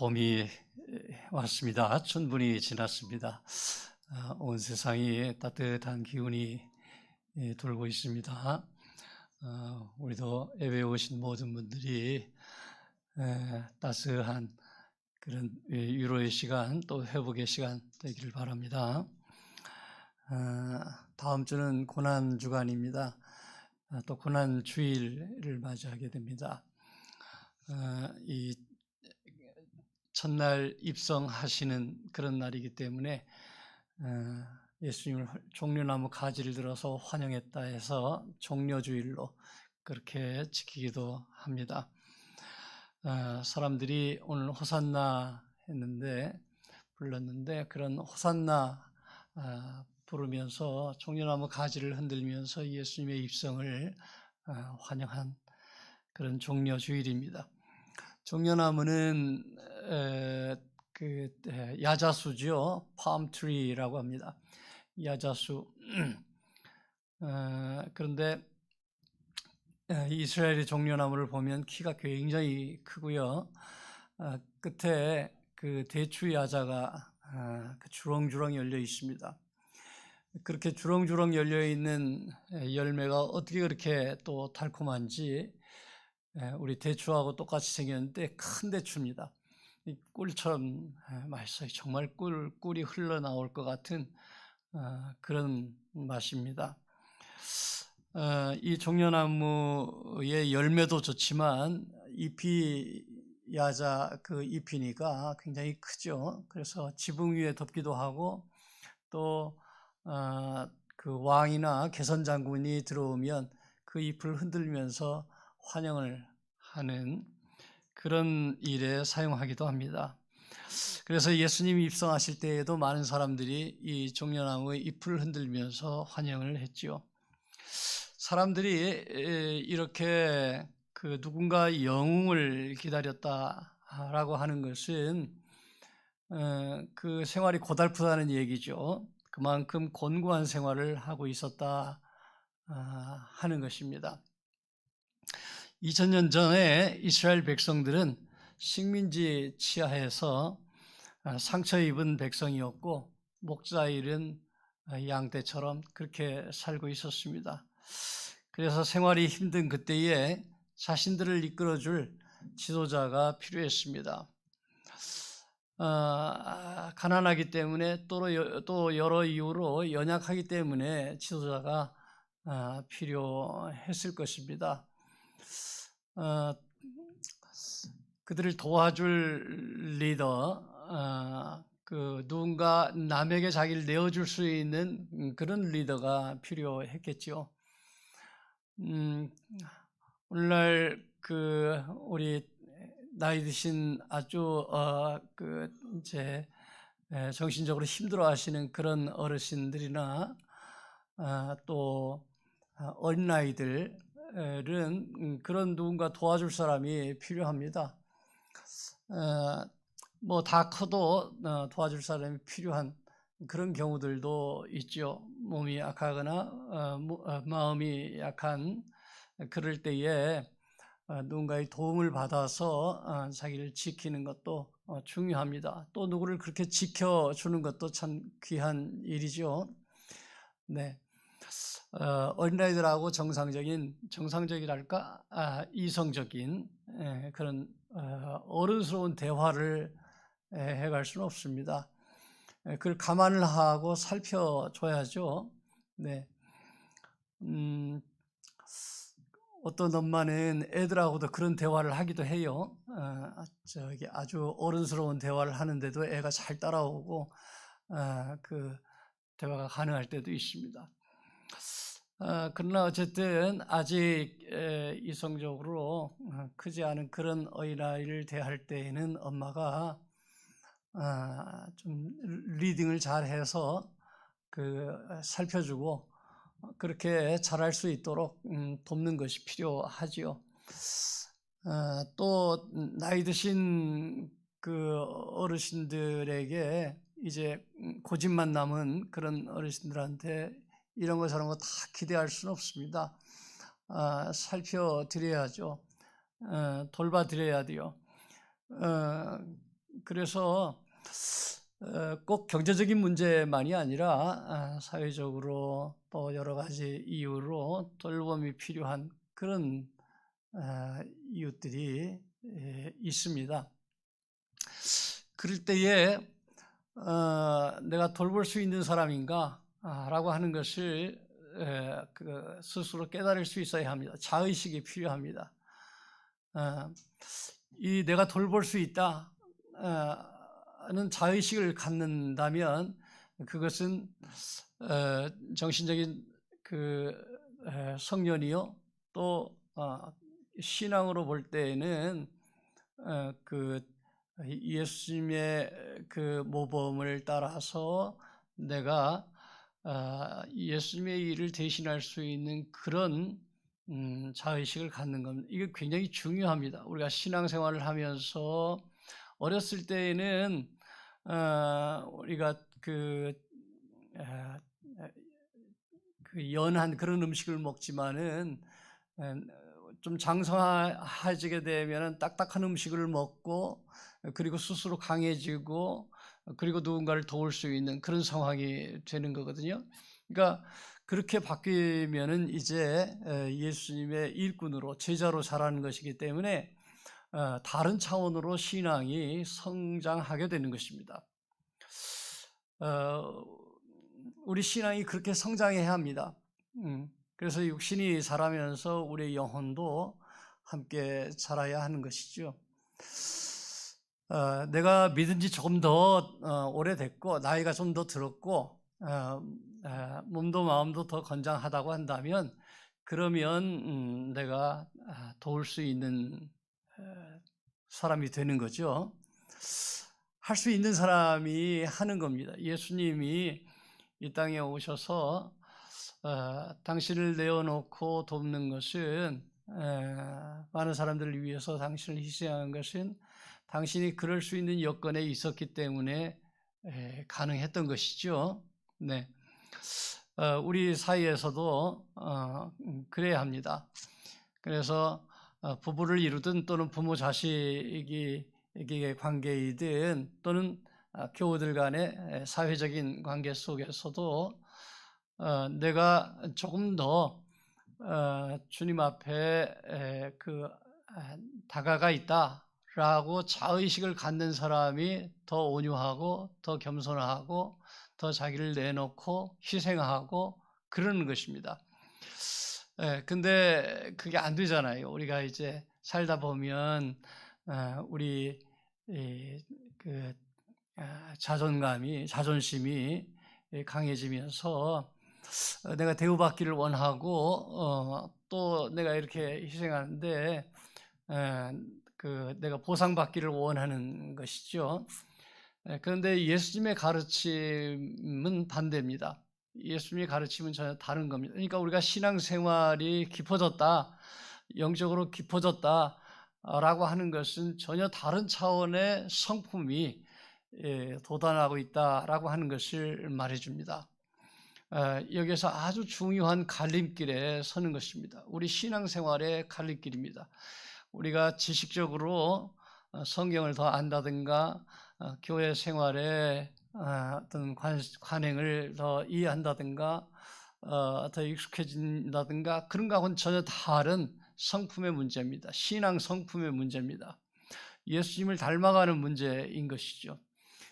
봄이 왔습니다.春분이 지났습니다. 온 세상이 따뜻한 기운이 돌고 있습니다. 우리도 예배에 오신 모든 분들이 따스한 그런 위로의 시간, 또 회복의 시간 되기를 바랍니다. 다음 주는 고난 주간입니다. 또 고난 주일을 맞이하게 됩니다. 이 첫날 입성하시는 그런 날이기 때문에 예수님을 종려나무 가지를 들어서 환영했다 해서 종려주일로 그렇게 지키기도 합니다. 사람들이 오늘 호산나 했는데 불렀는데 그런 호산나 부르면서 종려나무 가지를 흔들면서 예수님의 입성을 환영한 그런 종려주일입니다. 종려나무는 야자수죠. 팜트리라고 합니다. 야자수. 그런데 이스라엘의 종려나무를 보면 키가 굉장히 크고요. 끝에 그 대추 야자가 주렁주렁 열려 있습니다. 그렇게 주렁주렁 열려 있는 열매가 어떻게 그렇게 또 달콤한지, 우리 대추하고 똑같이 생겼는데 큰 대추입니다. 꿀처럼 맛있어요. 정말 꿀이 흘러나올 것 같은 그런 맛입니다. 이 종려나무의 열매도 좋지만 잎이 야자 그 잎이니까 굉장히 크죠. 그래서 지붕 위에 덮기도 하고 또 그 왕이나 개선장군이 들어오면 그 잎을 흔들면서 환영을 하는 그런 일에 사용하기도 합니다. 그래서 예수님이 입성하실 때에도 많은 사람들이 이 종려나무의 잎을 흔들면서 환영을 했지요. 사람들이 이렇게 그 누군가 영웅을 기다렸다라고 하는 것은 그 생활이 고달프다는 얘기죠. 그만큼 곤고한 생활을 하고 있었다 하는 것입니다. 2000년 전에 이스라엘 백성들은 식민지 치하에서 상처 입은 백성이었고 목자 잃은 양떼처럼 그렇게 살고 있었습니다. 그래서 생활이 힘든 그때에 자신들을 이끌어줄 지도자가 필요했습니다. 가난하기 때문에 또 여러 이유로 연약하기 때문에 지도자가 필요했을 것입니다. 그들을 도와줄 리더, 누군가 남에게 자기를 내어줄 수 있는 그런 리더가 필요했겠죠. 오늘날 우리 나이 드신 아주 이제 정신적으로 힘들어하시는 그런 어르신들이나 또 어린아이들은 그런 누군가 도와줄 사람이 필요합니다. 뭐 다 커도 도와줄 사람이 필요한 그런 경우들도 있죠. 몸이 약하거나 마음이 약한 그럴 때에 누군가의 도움을 받아서 자기를 지키는 것도 중요합니다. 또 누구를 그렇게 지켜주는 것도 참 귀한 일이죠. 네. 어린아이들하고 정상적이랄까? 이성적인 그런 어른스러운 대화를 해갈 수는 없습니다. 그걸 감안을 하고 살펴줘야죠. 네. 어떤 엄마는 애들하고도 그런 대화를 하기도 해요. 아주 어른스러운 대화를 하는데도 애가 잘 따라오고 그 대화가 가능할 때도 있습니다. 그러나 어쨌든 아직 이성적으로 크지 않은 그런 어린아이를 대할 때에는 엄마가 좀 리딩을 잘해서 살펴주고 그렇게 잘할 수 있도록 돕는 것이 필요하지요. 또 나이 드신 그 어르신들에게 이제 고집만 남은 그런 어르신들한테 이런 거 저런 거 다 기대할 수는 없습니다. 살펴드려야죠. 돌봐드려야 돼요. 그래서 꼭 경제적인 문제만이 아니라 사회적으로 또 여러 가지 이유로 돌봄이 필요한 그런 이웃들이 있습니다. 그럴 때에 내가 돌볼 수 있는 사람인가 라고 하는 것을 스스로 깨달을 수 있어야 합니다. 자의식이 필요합니다. 이 내가 돌볼 수 있다 는 자의식을 갖는다면 그것은 정신적인 성년이요 또 신앙으로 볼 때에는 예수님의 그 모범을 따라서 내가 예수님의 일을 대신할 수 있는 그런 자의식을 갖는 겁니다. 이게 굉장히 중요합니다. 우리가 신앙생활을 하면서 어렸을 때에는 우리가 연한 그런 음식을 먹지만은 좀 장성해지게 되면 딱딱한 음식을 먹고 그리고 스스로 강해지고 그리고 누군가를 도울 수 있는 그런 상황이 되는 거거든요. 그러니까 그렇게 바뀌면은 이제 예수님의 일꾼으로 제자로 자라는 것이기 때문에 다른 차원으로 신앙이 성장하게 되는 것입니다. 우리 신앙이 그렇게 성장해야 합니다. 그래서 육신이 자라면서 우리의 영혼도 함께 자라야 하는 것이죠. 내가 믿은 지 조금 더 오래됐고 나이가 좀 더 들었고 몸도 마음도 더 건장하다고 한다면 그러면 내가 도울 수 있는 사람이 되는 거죠. 할 수 있는 사람이 하는 겁니다. 예수님이 이 땅에 오셔서 당신을 내어놓고 돕는 것은 많은 사람들을 위해서 당신을 희생한 것은 당신이 그럴 수 있는 여건에 있었기 때문에 가능했던 것이죠. 네, 우리 사이에서도 그래야 합니다. 그래서 부부를 이루든 또는 부모 자식의 관계이든 또는 교우들 간의 사회적인 관계 속에서도 내가 조금 더 주님 앞에 다가가 있다라고 자의식을 갖는 사람이 더 온유하고 더 겸손하고 더 자기를 내놓고 희생하고 그러는 것입니다. 근데 그게 안 되잖아요. 우리가 이제 살다 보면 우리 자존심이 강해지면서 내가 대우받기를 원하고 또 내가 이렇게 희생하는데 내가 보상받기를 원하는 것이죠. 그런데 예수님의 가르침은 반대입니다. 예수님의 가르침은 전혀 다른 겁니다. 그러니까 우리가 신앙생활이 깊어졌다, 영적으로 깊어졌다라고 하는 것은 전혀 다른 차원의 성품이 도달하고 있다라고 하는 것을 말해줍니다. 여기서 아주 중요한 갈림길에 서는 것입니다. 우리 신앙생활의 갈림길입니다. 우리가 지식적으로 성경을 더 안다든가 교회 생활에 어떤 관행을 더 이해한다든가 더 익숙해진다든가 그런 것과는 전혀 다른 성품의 문제입니다. 신앙 성품의 문제입니다. 예수님을 닮아가는 문제인 것이죠.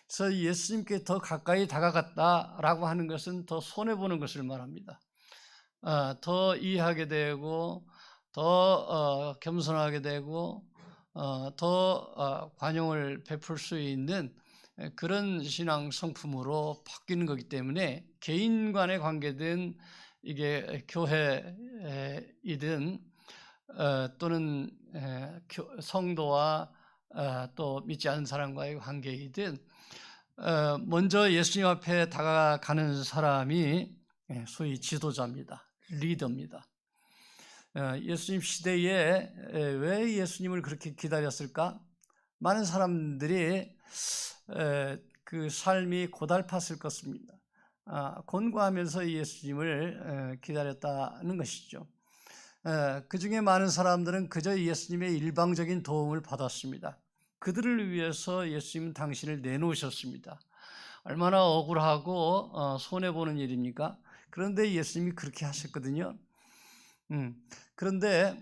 그래서 예수님께 더 가까이 다가갔다라고 하는 것은 더 손해보는 것을 말합니다. 더 이해하게 되고 더 겸손하게 되고 더 관용을 베풀 수 있는 그런 신앙 성품으로 바뀌는 거기 때문에 개인 간의 관계든 이게 교회이든 또는 성도와 또 믿지 않는 사람과의 관계이든 먼저 예수님 앞에 다가가는 사람이 소위 지도자입니다. 리더입니다. 예수님 시대에 왜 예수님을 그렇게 기다렸을까? 많은 사람들이 그 삶이 고달팠을 것입니다. 곤고하면서 예수님을 기다렸다는 것이죠. 그 중에 많은 사람들은 그저 예수님의 일방적인 도움을 받았습니다. 그들을 위해서 예수님은 당신을 내놓으셨습니다. 얼마나 억울하고 손해보는 일입니까? 그런데 예수님이 그렇게 하셨거든요. 그런데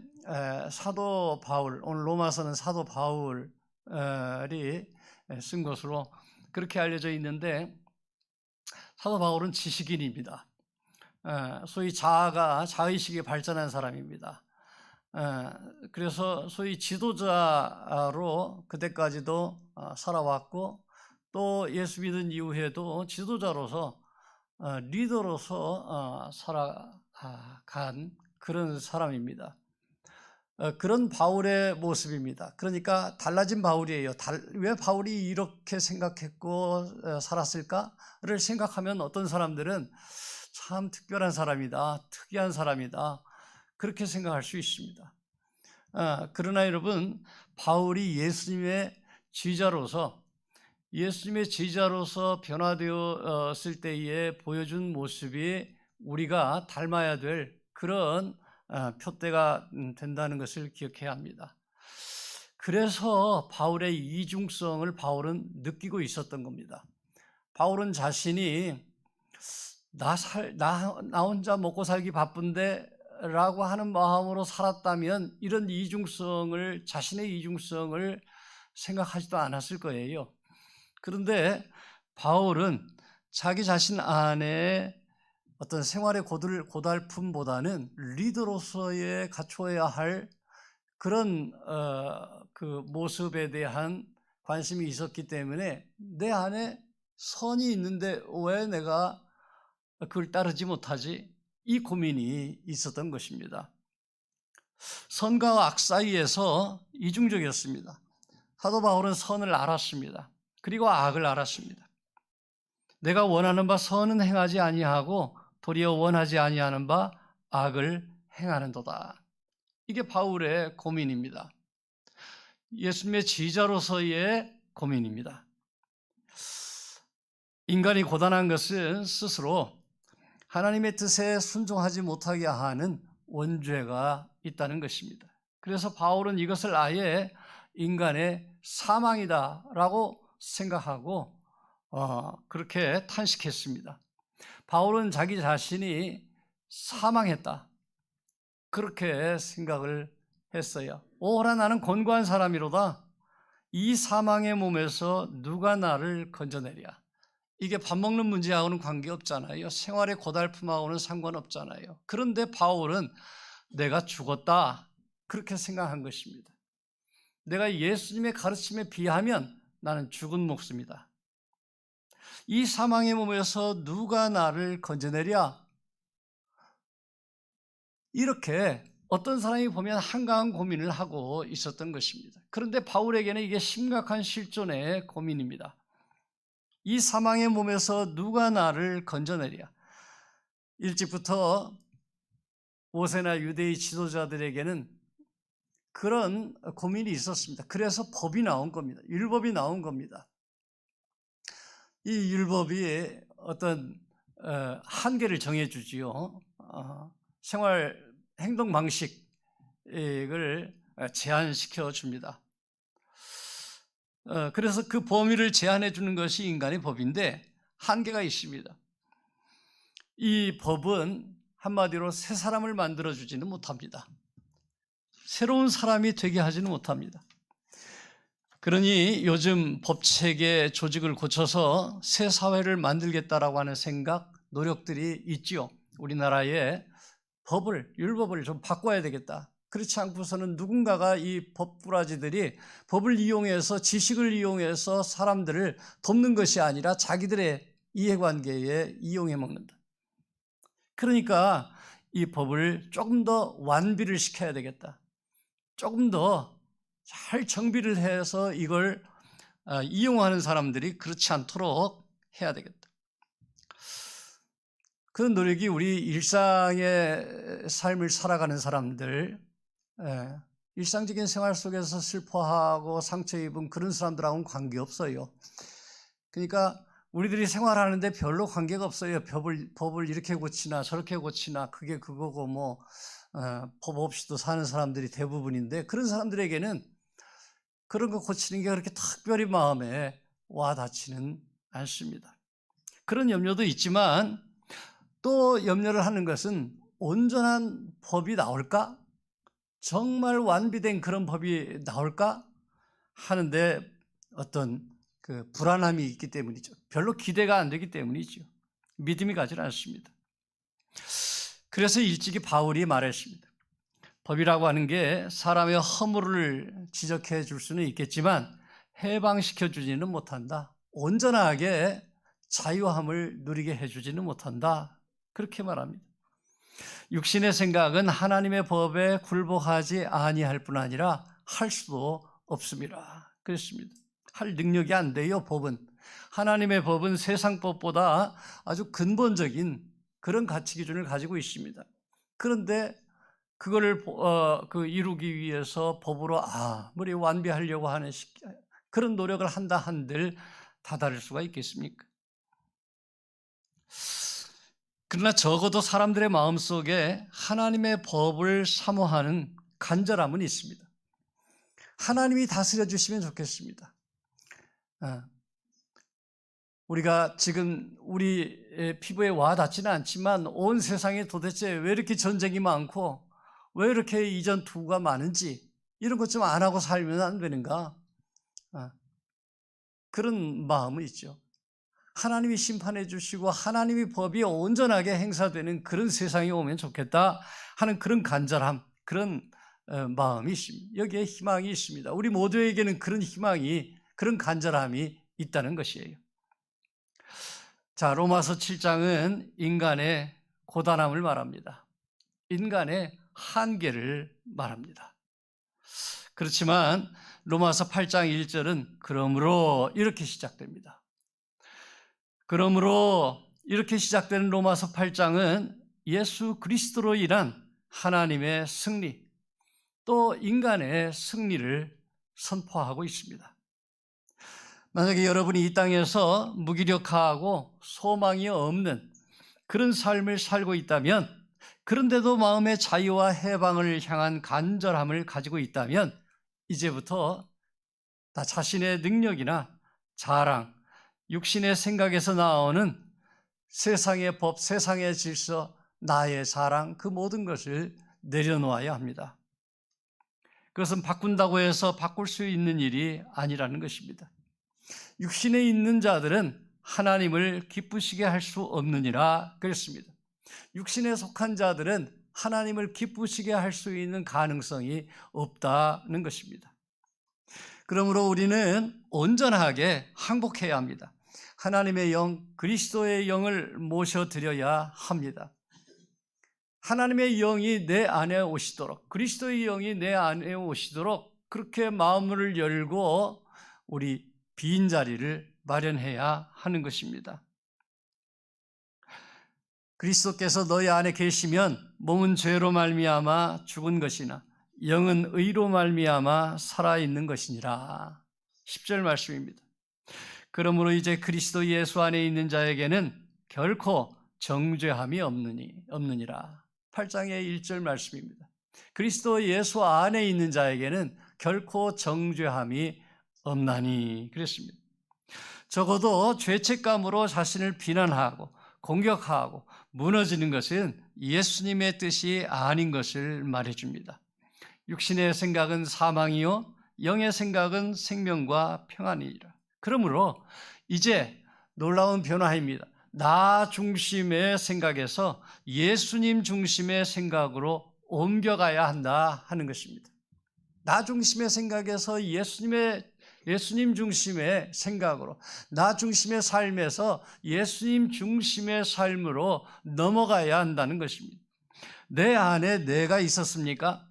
사도 바울, 오늘 로마서는 사도 바울이 쓴 것으로 그렇게 알려져 있는데, 사도 바울은 지식인입니다. 소위 자의식이 발전한 사람입니다. 그래서 소위 지도자로 그때까지도 살아왔고, 또 예수 믿은 이후에도 지도자로서 리더로서 살아간 그런 사람입니다. 그런 바울의 모습입니다. 그러니까 달라진 바울이에요. 왜 바울이 이렇게 생각했고 살았을까를 생각하면 어떤 사람들은 참 특별한 사람이다, 특이한 사람이다, 그렇게 생각할 수 있습니다. 그러나 여러분, 바울이 예수님의 제자로서 변화되었을 때에 보여준 모습이 우리가 닮아야 될 그런 표대가 된다는 것을 기억해야 합니다. 그래서 바울의 이중성을 바울은 느끼고 있었던 겁니다. 바울은 자신이 나 혼자 먹고 살기 바쁜데 라고 하는 마음으로 살았다면 이런 자신의 이중성을 생각하지도 않았을 거예요. 그런데 바울은 자기 자신 안에 어떤 생활의 고달픔보다는 리더로서의 갖춰야 할 그런 그 모습에 대한 관심이 있었기 때문에 내 안에 선이 있는데 왜 내가 그걸 따르지 못하지? 이 고민이 있었던 것입니다. 선과 악 사이에서 이중적이었습니다. 사도 바울은 선을 알았습니다. 그리고 악을 알았습니다. 내가 원하는 바 선은 행하지 아니하고 도리어 원하지 아니하는 바 악을 행하는도다. 이게 바울의 고민입니다. 예수님의 제자로서의 고민입니다. 인간이 고단한 것은 스스로 하나님의 뜻에 순종하지 못하게 하는 원죄가 있다는 것입니다. 그래서 바울은 이것을 아예 인간의 사망이다라고 생각하고 그렇게 탄식했습니다. 바울은 자기 자신이 사망했다, 그렇게 생각을 했어요. 오라 나는 곤고한 사람이로다. 이 사망의 몸에서 누가 나를 건져내랴. 이게 밥 먹는 문제하고는 관계없잖아요. 생활의 고달픔하고는 상관없잖아요. 그런데 바울은 내가 죽었다, 그렇게 생각한 것입니다. 내가 예수님의 가르침에 비하면 나는 죽은 목숨이다. 이 사망의 몸에서 누가 나를 건져내랴. 이렇게 어떤 사람이 보면 한가한 고민을 하고 있었던 것입니다. 그런데 바울에게는 이게 심각한 실존의 고민입니다. 이 사망의 몸에서 누가 나를 건져내랴. 일찍부터 모세나 유대의 지도자들에게는 그런 고민이 있었습니다. 그래서 법이 나온 겁니다. 율법이 나온 겁니다. 이 율법이 어떤 한계를 정해주지요. 생활 행동 방식을 제한시켜 줍니다. 그래서 그 범위를 제한해 주는 것이 인간의 법인데 한계가 있습니다. 이 법은 한마디로 새 사람을 만들어 주지는 못합니다. 새로운 사람이 되게 하지는 못합니다. 그러니 요즘 법체계 조직을 고쳐서 새 사회를 만들겠다라고 하는 생각, 노력들이 있지요. 우리나라의 율법을 좀 바꿔야 되겠다. 그렇지 않고서는 누군가가 이 법꾸라지들이 법을 이용해서, 지식을 이용해서 사람들을 돕는 것이 아니라 자기들의 이해관계에 이용해 먹는다. 그러니까 이 법을 조금 더 완비를 시켜야 되겠다. 조금 더 잘 정비를 해서 이걸 이용하는 사람들이 그렇지 않도록 해야 되겠다. 그 노력이 우리 일상의 삶을 살아가는 사람들, 일상적인 생활 속에서 슬퍼하고 상처 입은 그런 사람들하고는 관계없어요. 그러니까 우리들이 생활하는데 별로 관계가 없어요. 법을 이렇게 고치나 저렇게 고치나 그게 그거고 법 없이도 사는 사람들이 대부분인데, 그런 사람들에게는 그런 거 고치는 게 그렇게 특별히 마음에 와닿지는 않습니다. 그런 염려도 있지만 또 염려를 하는 것은 온전한 법이 나올까? 정말 완비된 그런 법이 나올까? 하는데 어떤 그 불안함이 있기 때문이죠. 별로 기대가 안 되기 때문이죠. 믿음이 가지 않습니다. 그래서 일찍이 바울이 말했습니다. 법이라고 하는 게 사람의 허물을 지적해 줄 수는 있겠지만 해방시켜 주지는 못한다. 온전하게 자유함을 누리게 해주지는 못한다. 그렇게 말합니다. 육신의 생각은 하나님의 법에 굴복하지 아니할 뿐 아니라 할 수도 없습니다. 그렇습니다. 할 능력이 안 돼요. 법은. 하나님의 법은 세상 법보다 아주 근본적인 그런 가치 기준을 가지고 있습니다. 그런데 그거를 이루기 위해서 법으로 아무리 완비하려고 하는 그런 노력을 한다 한들 다다를 수가 있겠습니까? 그러나 적어도 사람들의 마음속에 하나님의 법을 사모하는 간절함은 있습니다. 하나님이 다스려 주시면 좋겠습니다. 우리가 지금 우리 피부에 와닿지는 않지만 온 세상에 도대체 왜 이렇게 전쟁이 많고 왜 이렇게 이전 투구가 많은지 이런 것 좀 안 하고 살면 안 되는가? 그런 마음은 있죠. 하나님이 심판해 주시고 하나님의 법이 온전하게 행사되는 그런 세상이 오면 좋겠다 하는 그런 간절함, 그런 마음이 있습니다. 여기에 희망이 있습니다. 우리 모두에게는 그런 희망이, 그런 간절함이 있다는 것이에요. 자, 로마서 7장은 인간의 고단함을 말합니다. 인간의 한계를 말합니다. 그렇지만 로마서 8장 1절은 그러므로 이렇게 시작됩니다. 그러므로 이렇게 시작되는 로마서 8장은 예수 그리스도로 인한 하나님의 승리, 또 인간의 승리를 선포하고 있습니다. 만약에 여러분이 이 땅에서 무기력하고 소망이 없는 그런 삶을 살고 있다면, 그런데도 마음의 자유와 해방을 향한 간절함을 가지고 있다면 이제부터 나 자신의 능력이나 자랑, 육신의 생각에서 나오는 세상의 법, 세상의 질서, 나의 자랑, 그 모든 것을 내려놓아야 합니다. 그것은 바꾼다고 해서 바꿀 수 있는 일이 아니라는 것입니다. 육신에 있는 자들은 하나님을 기쁘시게 할 수 없느니라 그랬습니다. 육신에 속한 자들은 하나님을 기쁘시게 할 수 있는 가능성이 없다는 것입니다. 그러므로 우리는 온전하게 항복해야 합니다. 하나님의 영, 그리스도의 영을 모셔드려야 합니다. 하나님의 영이 내 안에 오시도록, 그리스도의 영이 내 안에 오시도록 그렇게 마음을 열고 우리 빈자리를 마련해야 하는 것입니다. 그리스도께서 너희 안에 계시면 몸은 죄로 말미암아 죽은 것이나 영은 의로 말미암아 살아있는 것이니라. 10절 말씀입니다. 그러므로 이제 그리스도 예수 안에 있는 자에게는 결코 정죄함이 없느니라. 8장의 1절 말씀입니다. 그리스도 예수 안에 있는 자에게는 결코 정죄함이 없나니 그랬습니다. 적어도 죄책감으로 자신을 비난하고 공격하고 무너지는 것은 예수님의 뜻이 아닌 것을 말해줍니다. 육신의 생각은 사망이요 영의 생각은 생명과 평안이라. 그러므로 이제 놀라운 변화입니다. 나 중심의 생각에서 예수님 중심의 생각으로 옮겨가야 한다 하는 것입니다. 나 중심의 생각에서 예수님 중심의 생각으로, 나 중심의 삶에서 예수님 중심의 삶으로 넘어가야 한다는 것입니다. 내 안에 내가 있었습니까?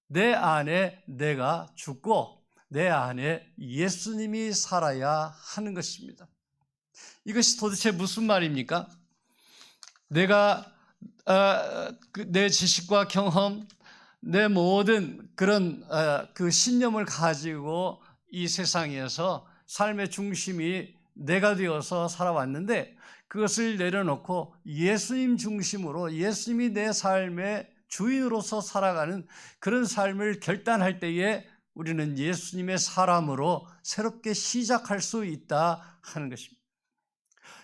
내 안에 내가 죽고 내 안에 예수님이 살아야 하는 것입니다. 이것이 도대체 무슨 말입니까? 내가 내 지식과 경험, 내 모든 그런 그 신념을 가지고 이 세상에서 삶의 중심이 내가 되어서 살아왔는데 그것을 내려놓고 예수님 중심으로 예수님이 내 삶의 주인으로서 살아가는 그런 삶을 결단할 때에 우리는 예수님의 사람으로 새롭게 시작할 수 있다 하는 것입니다.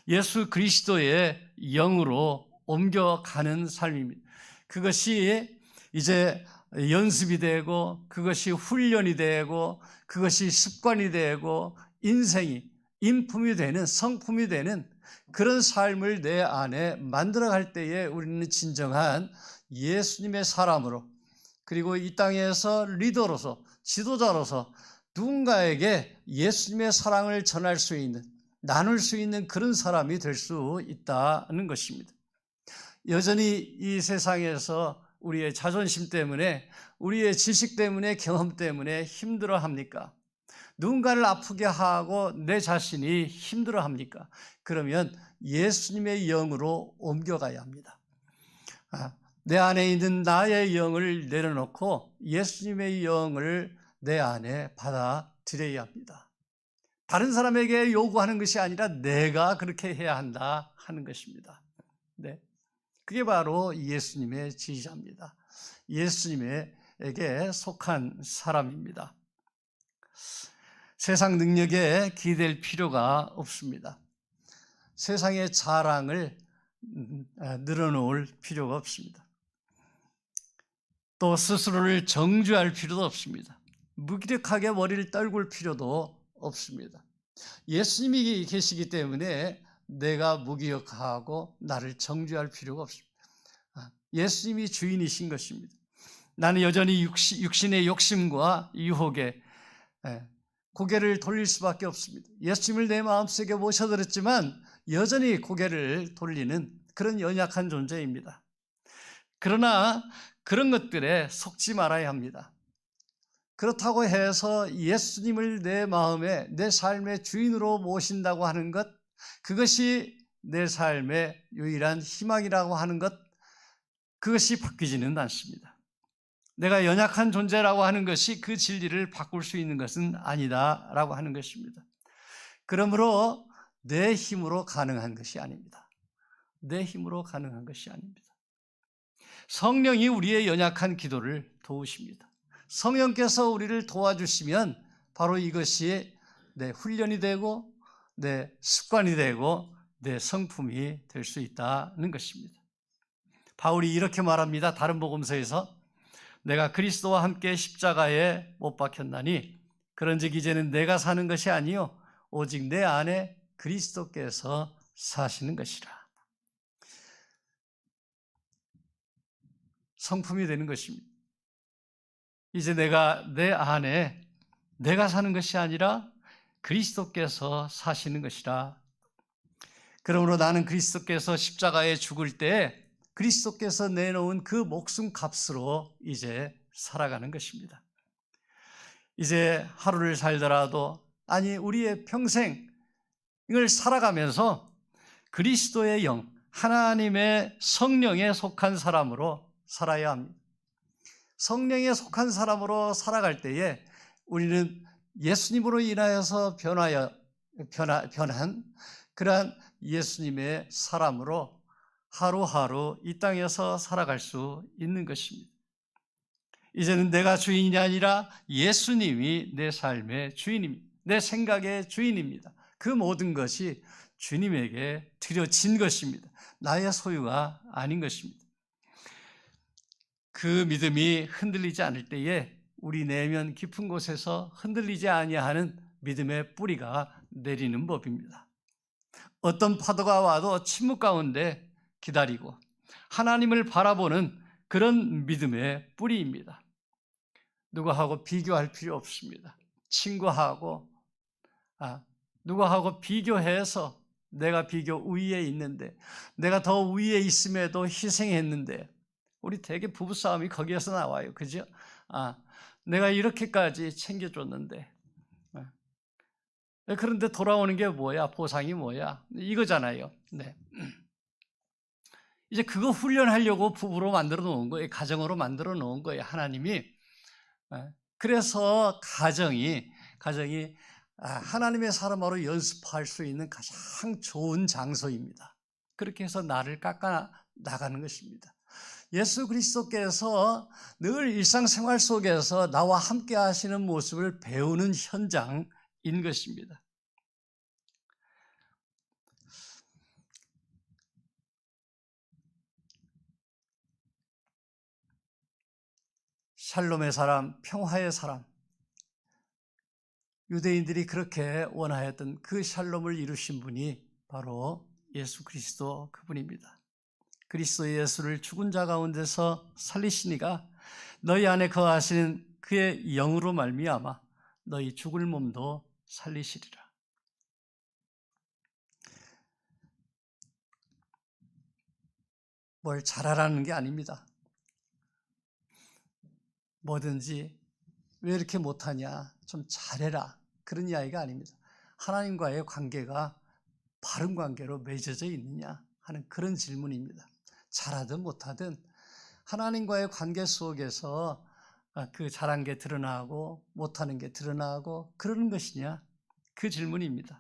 예수 그리스도의 영으로 옮겨가는 삶입니다. 그것이 이제 연습이 되고, 그것이 훈련이 되고, 그것이 습관이 되고, 인생이 인품이 되는, 성품이 되는 그런 삶을 내 안에 만들어갈 때에 우리는 진정한 예수님의 사람으로, 그리고 이 땅에서 리더로서, 지도자로서 누군가에게 예수님의 사랑을 전할 수 있는, 나눌 수 있는 그런 사람이 될 수 있다는 것입니다. 여전히 이 세상에서 우리의 자존심 때문에, 우리의 지식 때문에, 경험 때문에 힘들어합니까? 누군가를 아프게 하고 내 자신이 힘들어합니까? 그러면 예수님의 영으로 옮겨가야 합니다. 내 안에 있는 나의 영을 내려놓고 예수님의 영을 내 안에 받아들여야 합니다. 다른 사람에게 요구하는 것이 아니라 내가 그렇게 해야 한다 하는 것입니다. 네. 그게 바로 예수님의 지휘자입니다. 예수님에게 속한 사람입니다. 세상 능력에 기댈 필요가 없습니다. 세상의 자랑을 늘어놓을 필요가 없습니다. 또 스스로를 정죄할 필요도 없습니다. 무기력하게 머리를 떨굴 필요도 없습니다. 예수님이 계시기 때문에 내가 무기력하고 나를 정죄할 필요가 없습니다. 예수님이 주인이신 것입니다. 나는 여전히 육신의 욕심과 유혹에 고개를 돌릴 수밖에 없습니다. 예수님을 내 마음속에 모셔드렸지만 여전히 고개를 돌리는 그런 연약한 존재입니다. 그러나 그런 것들에 속지 말아야 합니다. 그렇다고 해서 예수님을 내 마음에, 내 삶의 주인으로 모신다고 하는 것, 그것이 내 삶의 유일한 희망이라고 하는 것, 그것이 바뀌지는 않습니다. 내가 연약한 존재라고 하는 것이 그 진리를 바꿀 수 있는 것은 아니다라고 하는 것입니다. 그러므로 내 힘으로 가능한 것이 아닙니다. 내 힘으로 가능한 것이 아닙니다. 성령이 우리의 연약한 기도를 도우십니다. 성령께서 우리를 도와주시면 바로 이것이 내 훈련이 되고 내 습관이 되고 내 성품이 될 수 있다는 것입니다. 바울이 이렇게 말합니다. 다른 복음서에서 내가 그리스도와 함께 십자가에 못 박혔나니 그런즉 이제는 내가 사는 것이 아니요 오직 내 안에 그리스도께서 사시는 것이라. 성품이 되는 것입니다. 이제 내가 내 안에 내가 사는 것이 아니라 그리스도께서 사시는 것이라. 그러므로 나는 그리스도께서 십자가에 죽을 때 그리스도께서 내놓은 그 목숨 값으로 이제 살아가는 것입니다. 이제 하루를 살더라도, 아니 우리의 평생을 살아가면서 그리스도의 영, 하나님의 성령에 속한 사람으로 살아야 합니다. 성령에 속한 사람으로 살아갈 때에 우리는 예수님으로 인하여서 변한 그러한 예수님의 사람으로 하루하루 이 땅에서 살아갈 수 있는 것입니다. 이제는 내가 주인이 아니라 예수님이 내 삶의 주인입니다. 내 생각의 주인입니다. 그 모든 것이 주님에게 드려진 것입니다. 나의 소유가 아닌 것입니다. 그 믿음이 흔들리지 않을 때에 우리 내면 깊은 곳에서 흔들리지 아니하는 믿음의 뿌리가 내리는 법입니다. 어떤 파도가 와도 침묵 가운데 기다리고 하나님을 바라보는 그런 믿음의 뿌리입니다. 누구하고 비교할 필요 없습니다. 친구하고 누구하고 비교해서 내가 비교 우위에 있는데, 내가 더 우위에 있음에도 희생했는데, 우리 되게 부부싸움이 거기에서 나와요. 그죠? 내가 이렇게까지 챙겨줬는데, 그런데 돌아오는 게 뭐야? 보상이 뭐야? 이거잖아요. 네. 이제 그거 훈련하려고 부부로 만들어 놓은 거예요. 가정으로 만들어 놓은 거예요. 하나님이. 그래서 가정이 하나님의 사람으로 연습할 수 있는 가장 좋은 장소입니다. 그렇게 해서 나를 깎아 나가는 것입니다. 예수 그리스도께서 늘 일상생활 속에서 나와 함께 하시는 모습을 배우는 현장인 것입니다. 샬롬의 사람, 평화의 사람, 유대인들이 그렇게 원하였던 그 샬롬을 이루신 분이 바로 예수 그리스도 그분입니다. 그리스도 예수를 죽은 자 가운데서 살리시니가 너희 안에 거하시는 그의 영으로 말미암아 너희 죽을 몸도 살리시리라. 뭘 잘하라는 게 아닙니다. 뭐든지 왜 이렇게 못하냐, 좀 잘해라, 그런 이야기가 아닙니다. 하나님과의 관계가 바른 관계로 맺어져 있느냐 하는 그런 질문입니다. 잘하든 못하든 하나님과의 관계 속에서 그 잘한 게 드러나고 못하는 게 드러나고 그러는 것이냐, 그 질문입니다.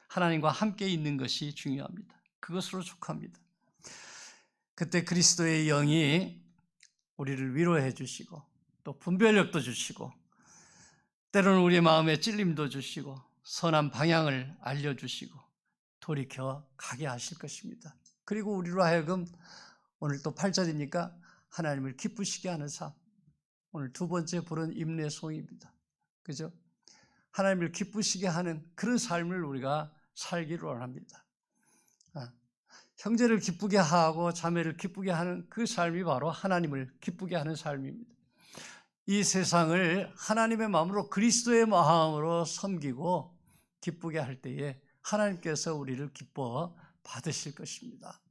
하나님과 함께 있는 것이 중요합니다. 그것으로 족합니다. 그때 그리스도의 영이 우리를 위로해 주시고 또 분별력도 주시고 때로는 우리의 마음에 찔림도 주시고 선한 방향을 알려주시고 돌이켜 가게 하실 것입니다. 그리고 우리로 하여금 오늘 또 8절이니까 하나님을 기쁘시게 하는 삶, 오늘 두 번째 부른 임내송입니다. 그죠? 하나님을 기쁘시게 하는 그런 삶을 우리가 살기를 원합니다. 형제를 기쁘게 하고 자매를 기쁘게 하는 그 삶이 바로 하나님을 기쁘게 하는 삶입니다. 이 세상을 하나님의 마음으로 그리스도의 마음으로 섬기고 기쁘게 할 때에 하나님께서 우리를 기뻐 받으실 것입니다.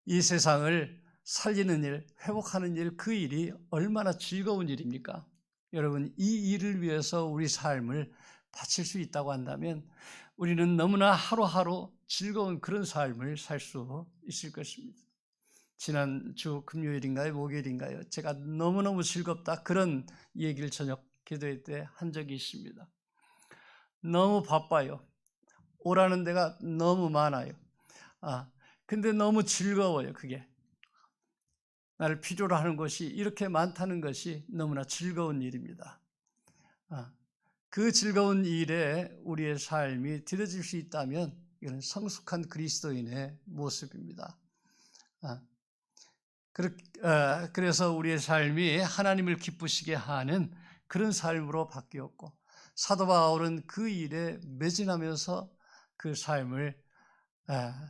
이 세상을 살리는 일, 회복하는 일, 그 일이 얼마나 즐거운 일입니까? 여러분, 이 일을 위해서 우리 삶을 바칠 수 있다고 한다면 우리는 너무나 하루하루 즐거운 그런 삶을 살 수 있을 것입니다. 지난주 금요일인가요? 목요일인가요? 제가 너무너무 즐겁다 그런 얘기를 저녁 기도회 때 한 적이 있습니다. 너무 바빠요. 오라는 데가 너무 많아요. 근데 너무 즐거워요. 그게 나를 필요로 하는 것이 이렇게 많다는 것이 너무나 즐거운 일입니다. 그 즐거운 일에 우리의 삶이 드려질 수 있다면 이건 성숙한 그리스도인의 모습입니다. 그래서 우리의 삶이 하나님을 기쁘시게 하는 그런 삶으로 바뀌었고 사도 바울은 그 일에 매진하면서 그 삶을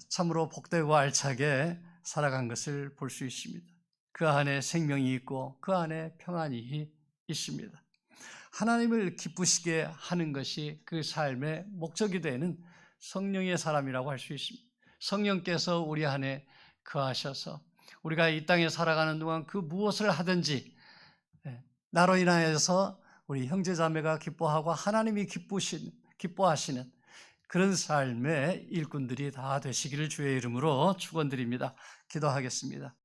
참으로 복되고 알차게 살아간 것을 볼 수 있습니다. 그 안에 생명이 있고 그 안에 평안이 있습니다. 하나님을 기쁘시게 하는 것이 그 삶의 목적이 되는 성령의 사람이라고 할 수 있습니다. 성령께서 우리 안에 거하셔서 우리가 이 땅에 살아가는 동안 그 무엇을 하든지 나로 인하여서 우리 형제자매가 기뻐하고 하나님이 기뻐하시는 그런 삶의 일꾼들이 다 되시기를 주의 이름으로 축원드립니다. 기도하겠습니다.